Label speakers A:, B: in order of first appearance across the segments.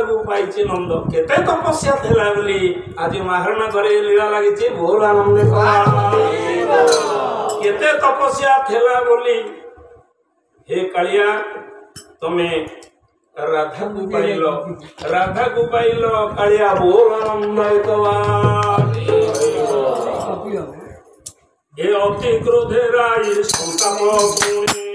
A: को पाइचे नंद केते तपस्या थेला बोली आज महाराणा घरे लीला लगी बोल आनंद केते तपस्या थेला बोली हे कालिया तमे राधा को पाइल कालिया बोल आनंद ये अति क्रोधे राई संताप पुणी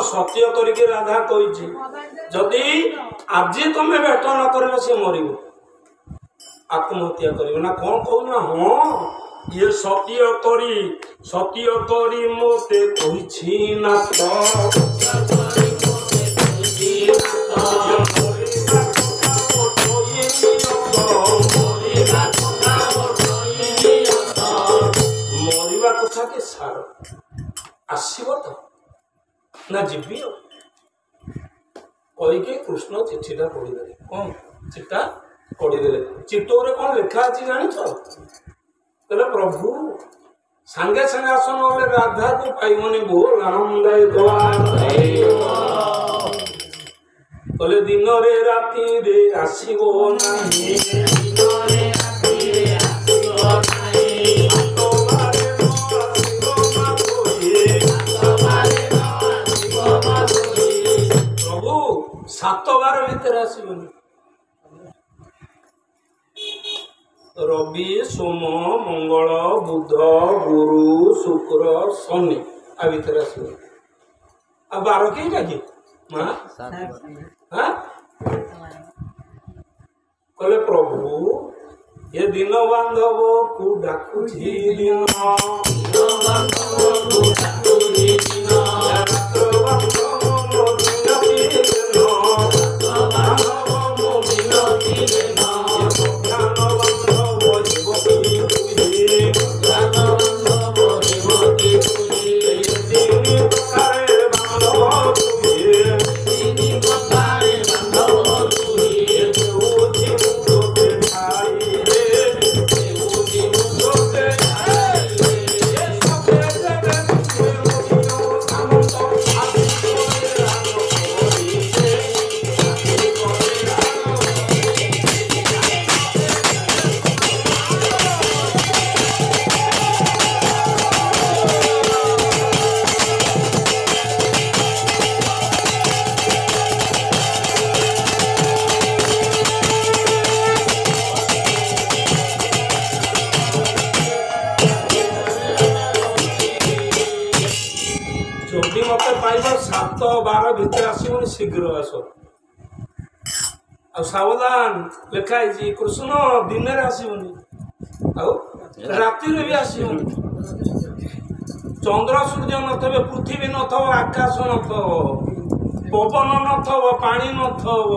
A: सत्य करके राधा कही जदि आज तुम भेट न कर मर आत्महत्या कर ना कौन कहना हाँ ये सत्य करी मोते कही ना मरवा कथा के सार आसब तो ना जीवी कहीकि कृष्ण चिठीटा पढ़ीदे कौन चिठा पढ़ीदे चिट्टोरे कौन लेखा अच्छी जान कहले प्रभु सांगे सांगे आस ना राधा को पाइबनी बोल आनंद कहले दिन रे राति रे आसबो नाही सात बार भीतर आसबनी रवि सोम मंगल बुध गुरु शुक्र शनि आ भीतर आसबनी आ 12 कईटा कि कहले प्रभु ये दिन बांधव को डाकुची दिन सात बार भीतर आसबनी शीघ्र आस सावधान लिखाई कृष्ण दिन आसबनी राति भी आसबनी चंद्र सूर्य नथबे पृथ्वी नथब आकाश नथब पवन नथब पानी नथब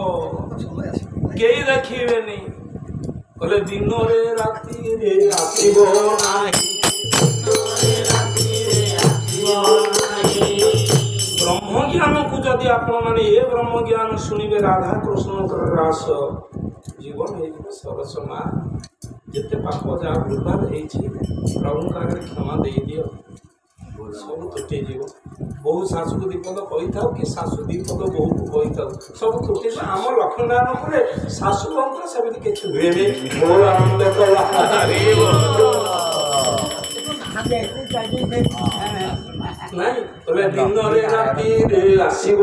A: कई देखिबेनी कहले दिन रे राति रे आसबो नाही ब्रह्म ज्ञान को जब जदि आपण माने ये ब्रह्म ज्ञान सुनिबे राधा कृष्णकर रास जीवन है सरस माँ जिते पाप जा भूलभाल प्रभु का क्षमा दे दियो सब तुटे जीव बहु शाशु को दीपद कही था कि शाशु दीपद बहु को कही था सब तुटे आम लक्ष्मीनारायण पर शाशु बंकर सेमती किसी हुए नहीं बोले दिन रे राति रे आसीब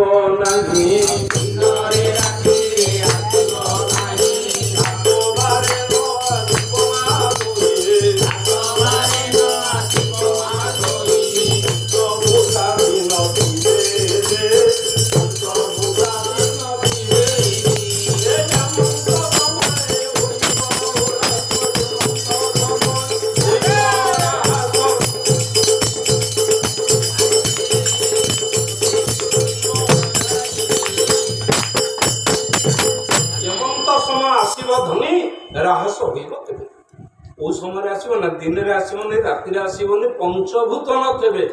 A: नहीं राहस हो समय आसना दिन में आसबनी राति आसबनी पंचभूत नथे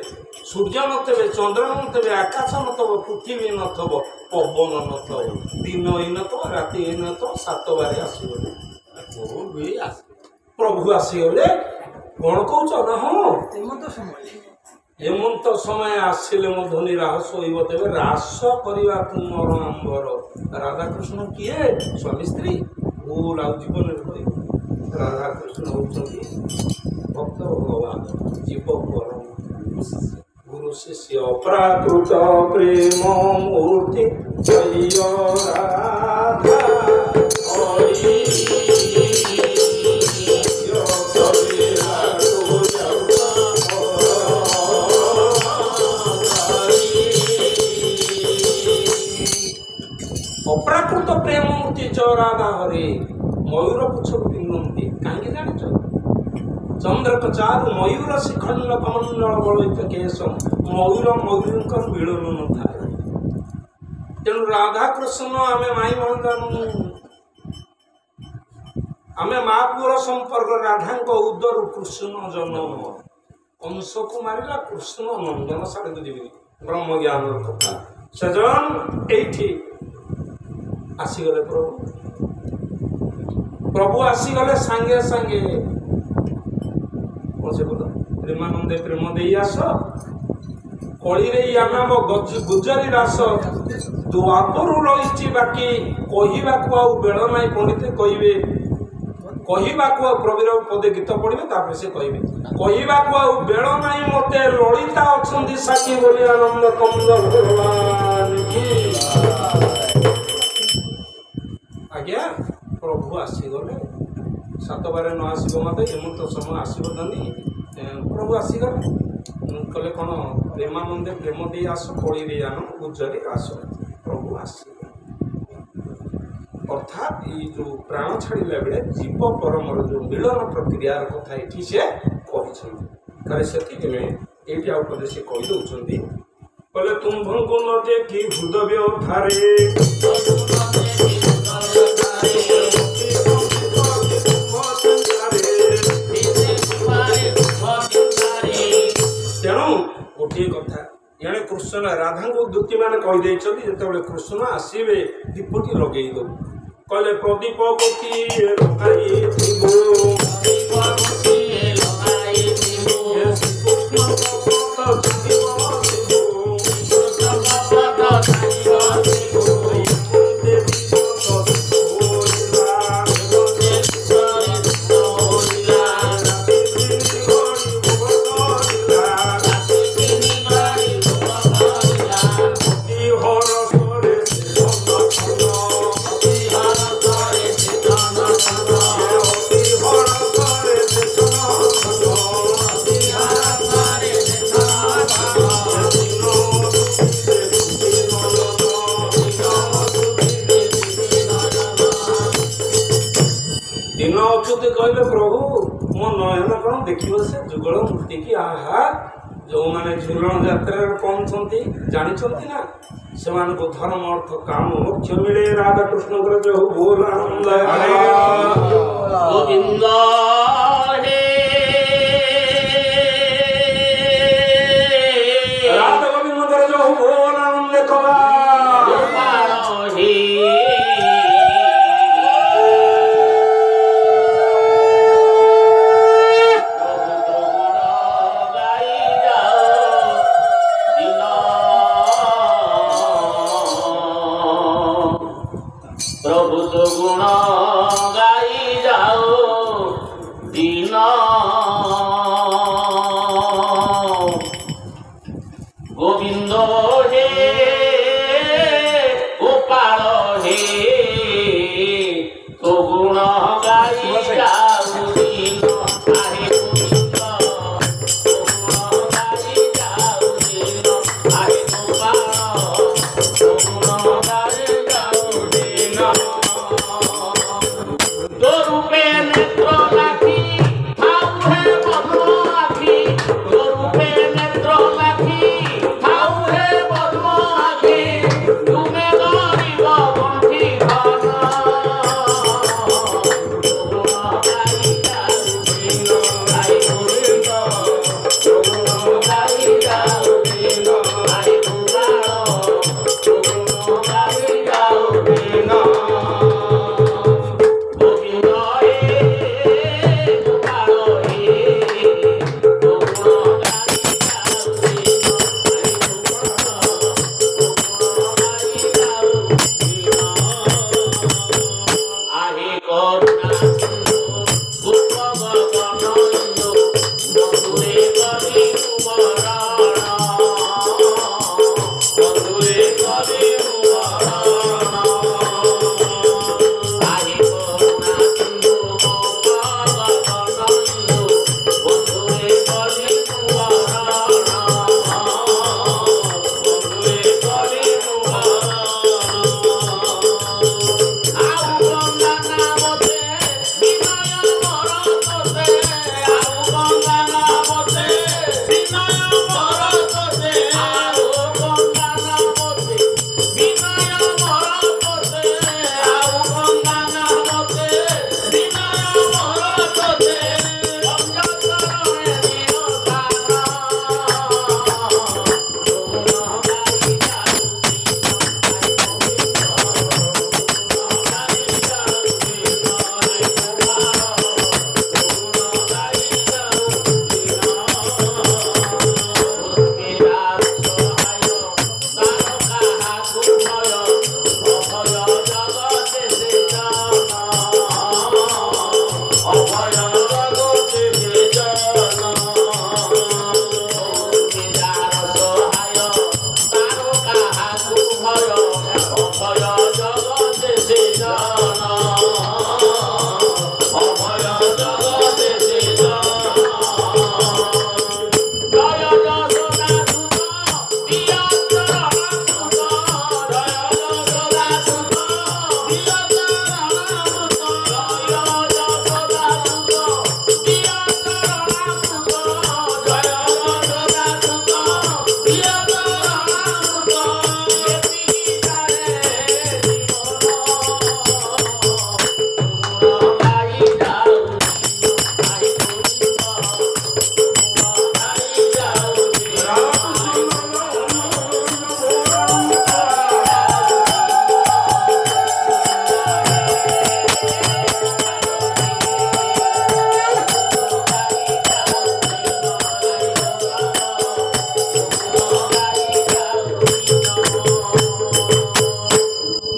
A: सूर्य नथे चंद्र नथे आकाश नथब पृथ्वी नथब पवन नथब दिन ही नथब राति ही नथब 7 बारे आसबनी प्रभु आसीगले कौन कौच ना हाँ हेमंत समय आसिले मो ध्वनि राहस हो तेरे रास करवा तुमर आंबर राधाकृष्ण किए स्वामी स्त्री भूल आ जीवन राधा कृष्ण होती भक्त भगवान जीव परम गुरु शिष्य प्राकृत प्रेम मूर्ति जय राधा अप्राकृत प्रेम मूर्ति जय राधा हरे मयूर पुछक पिंगती कहीं जान चंद्रक चारु मयूर शिखंड कमंडल बलित केशम मयूर मयूर मिलन न था तेणु राधा कृष्ण आम माई महंगा आम माँ पुअर संपर्क राधा उदर कृष्ण जन्म कंस को मारा कृष्ण नंदन साढ़े बुझे ब्रह्म ज्ञान कथा सेजन ये आसीगले प्रभु आसीगले सांगे सांगे कौन से बोला प्रेमानंदे प्रेम दे आस कली यानाम गुजरी रास द्वापरु रही बाकी कहवाक बेल ना पंडित कहे कहवाक प्रवीर पदे गीत पढ़े तापर से कहे कहवाक बेल ना मत ललिता अच्छा साक्षी बोली आनंद कंद भगवान की आज्ञा प्रभु आसीगले 7 बारे न आसब मत हेमंत समय आसब धनी प्रभु आसीगले कले कौन प्रेमानंदे प्रेम दे आस कली जान गुजरी आस प्रभु आसीगले अर्थात ये जो प्राण छाड़ा बेले जीव परमर जो मिलन प्रक्रियार कथा ये से कहते से आउटे से कहीदे कहले तुम्भको न देखी हृद व्यथारे तेणु गोटे कथा ये कृष्ण राधा को दूती मैंने कहीदे जो कृष्ण आसवे दीपटी लगे दो कहले प्रदीप गोटी कहले प्रभु मो नयन कौन देख से जुगल मूर्ति की आहा जो मैंने झूलन यात्रा कौन जानी ना से धर्म अर्थ काम मोक्ष मिले राधा कृष्ण जो बोल आनंद गोविंद राधा गोविंद जो बोल आनंद कला
B: গোবিন্দ হে গোপাল হে তো গুণ গাই যাও দিন আহে গোবিন্দ তো গুণ গাই যাও দিন আহে গোপাল তো গুণ গাই যাও দিন তো রূপে নেত্র লাখি থাও হে বধ আখি তো রূপে নেত্র লাখি থাও হে বধ আখি তুমি গরিব বন্ধি ঘন গাই যাও দিন আই গোবিন্দ গাই যাও দিন আই গোপাল গাই যাও দিন গোবিন্দ হে গোপাল হে তো গুণ গাই যাও দিন আহে করুণা সিন্ধু গোপ গগনন্দু বন্ধুরে কবি মুবরণ বন্ধুরে কবি মুবরণ আহে করুণা সিন্ধু গোপ গগনন্দু বন্ধুরে কবি মুবরণ বন্ধুরে কবি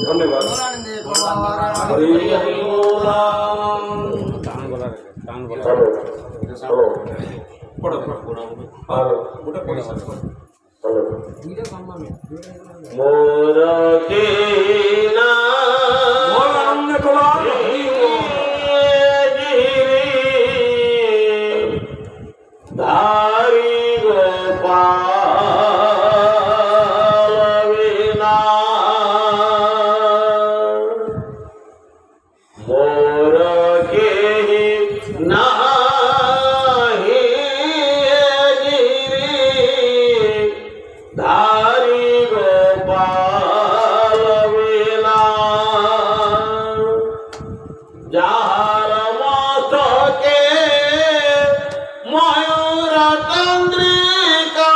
A: ধন্যবাদ। হরি হরি বল। পড়ো পড়ো ওটা পড়ো
B: মোর কে না
A: বল আনন্দ তোলা
B: ধারি গোপাল বিনা মোর কে নাহি গিরি ধারি গোপাল বিনা যাহার মস্তকে ময়ূর চন্দ্রিকা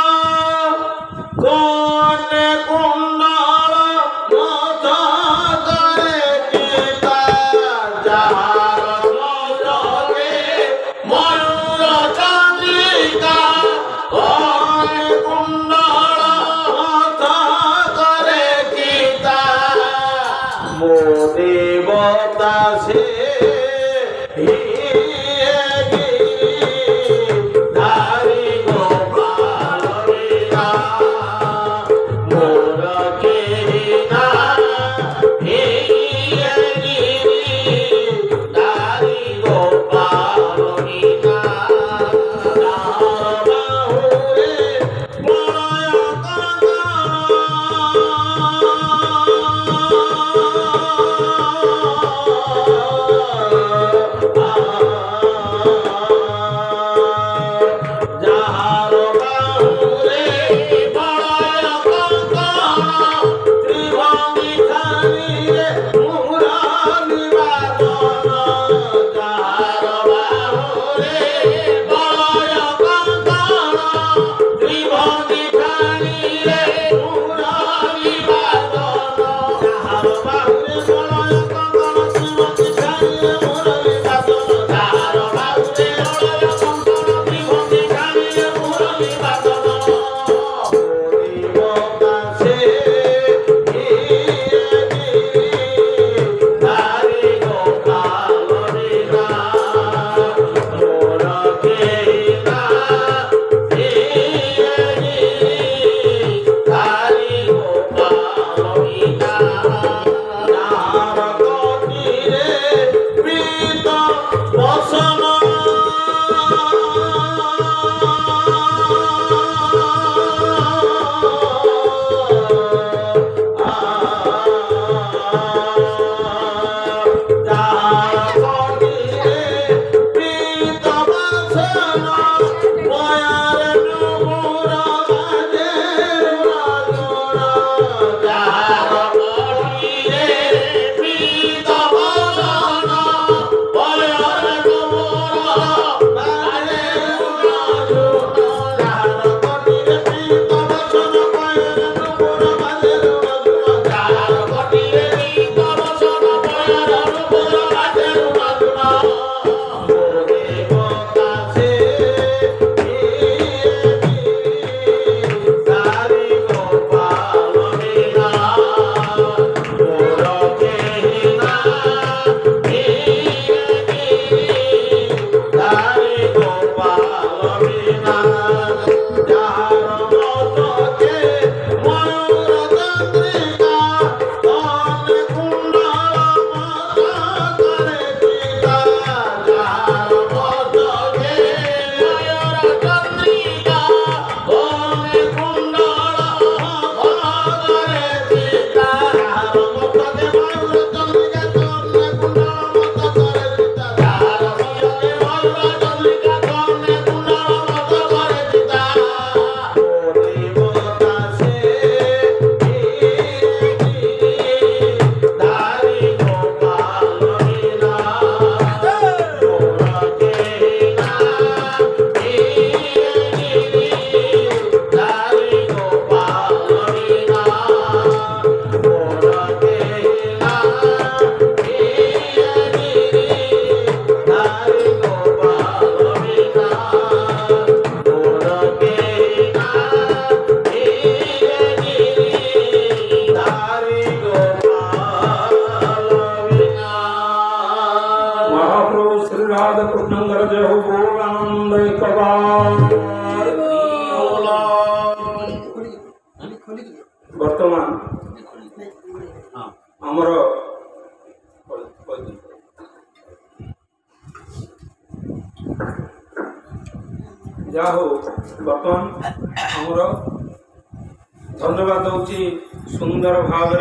A: श्री राधा कृष्ण जय हो बोल आनंद एक बार। बर्तमान आमर जा हो बर्तमान आमर धन्यवाद दौची सुंदर भाव